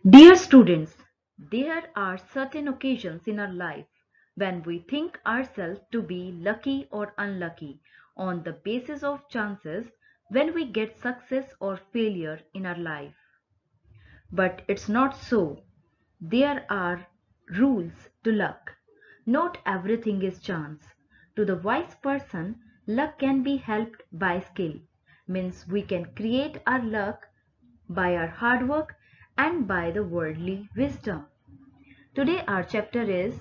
Dear students, there are certain occasions in our life when we think ourselves to be lucky or unlucky on the basis of chances when we get success or failure in our life. But it's not so. There are rules to luck. Not everything is chance. To the wise person, luck can be helped by skill. Means we can create our luck by our hard work and by the worldly wisdom. Today our chapter is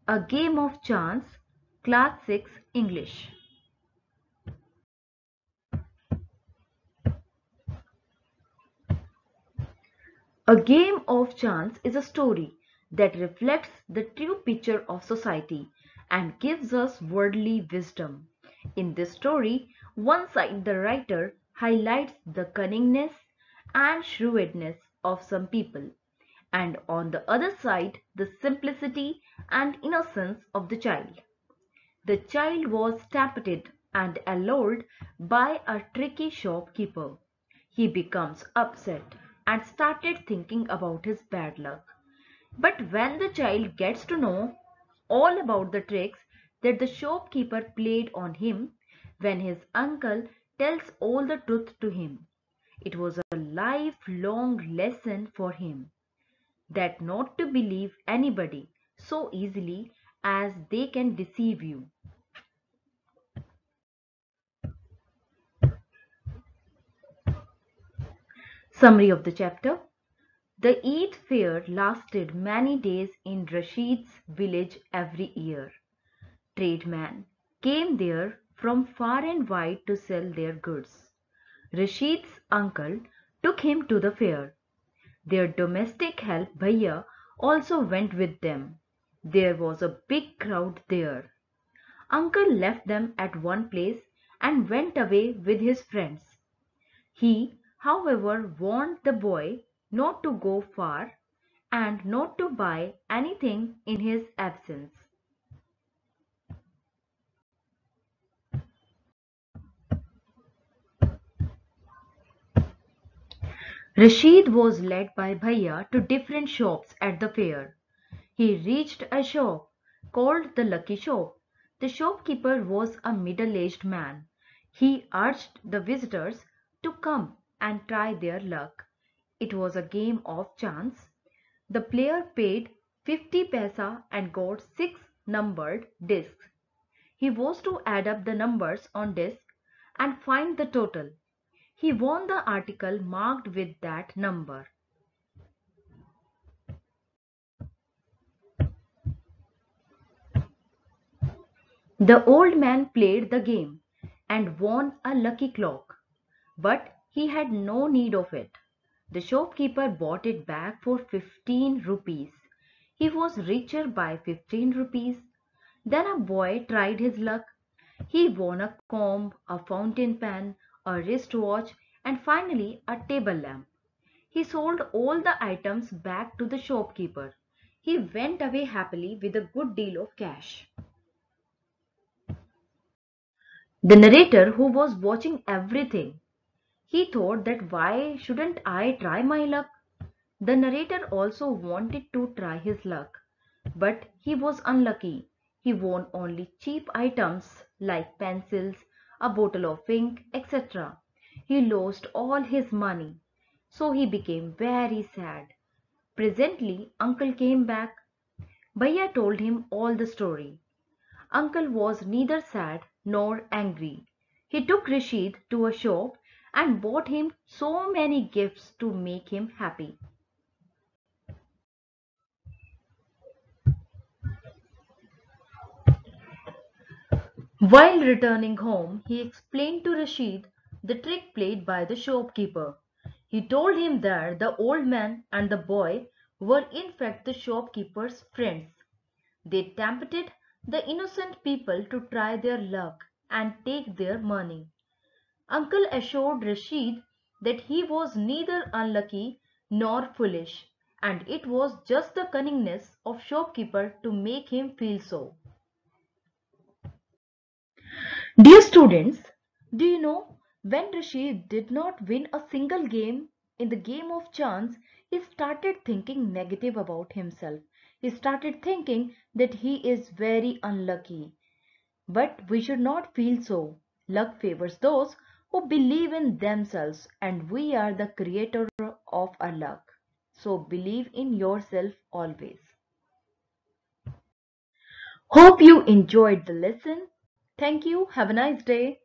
A Game of Chance, Class 6 English. A Game of Chance is a story that reflects the true picture of society and gives us worldly wisdom. In this story, one side the writer highlights the cunningness and shrewdness of some people, and on the other side the simplicity and innocence of the child. The child was tempted and allured by a tricky shopkeeper. He becomes upset and started thinking about his bad luck. But when the child gets to know all about the tricks that the shopkeeper played on him, when his uncle tells all the truth to him, it was a lifelong lesson for him that not to believe anybody so easily as they can deceive you. Summary of the chapter. The Eid fair lasted many days in Rashid's village every year. Tradesmen came there from far and wide to sell their goods. Rashid's uncle took him to the fair. Their domestic help Bhaiya also went with them. There was a big crowd there. Uncle left them at one place and went away with his friends. He, however, warned the boy not to go far and not to buy anything in his absence. Rashid was led by Bhaiya to different shops at the fair. He reached a shop called the Lucky Shop. The shopkeeper was a middle-aged man. He urged the visitors to come and try their luck. It was a game of chance. The player paid 50 paisa and got 6 numbered discs. He was to add up the numbers on disc and find the total. He won the article marked with that number. The old man played the game and won a lucky clock, but he had no need of it. The shopkeeper bought it back for 15 rupees. He was richer by 15 rupees. Then a boy tried his luck. He won a comb, a fountain pen, a wristwatch, and finally a table lamp. He sold all the items back to the shopkeeper. He went away happily with a good deal of cash. The narrator, who was watching everything, he thought that why shouldn't I try my luck? The narrator also wanted to try his luck, but he was unlucky. He won only cheap items like pencils, a bottle of ink, etc. He lost all his money, so he became very sad. Presently, uncle came back. Bhaiya told him all the story. Uncle was neither sad nor angry. He took Rashid to a shop and bought him so many gifts to make him happy. While returning home, he explained to Rashid the trick played by the shopkeeper. He told him that the old man and the boy were in fact the shopkeeper's friends. They tempted the innocent people to try their luck and take their money. Uncle assured Rashid that he was neither unlucky nor foolish, and it was just the cunningness of shopkeeper to make him feel so. Dear students, do you know when Rashid did not win a single game? In the game of chance, he started thinking negative about himself. He started thinking that he is very unlucky. But we should not feel so. Luck favors those who believe in themselves, and we are the creator of our luck. So believe in yourself always. Hope you enjoyed the lesson. Thank you. Have a nice day.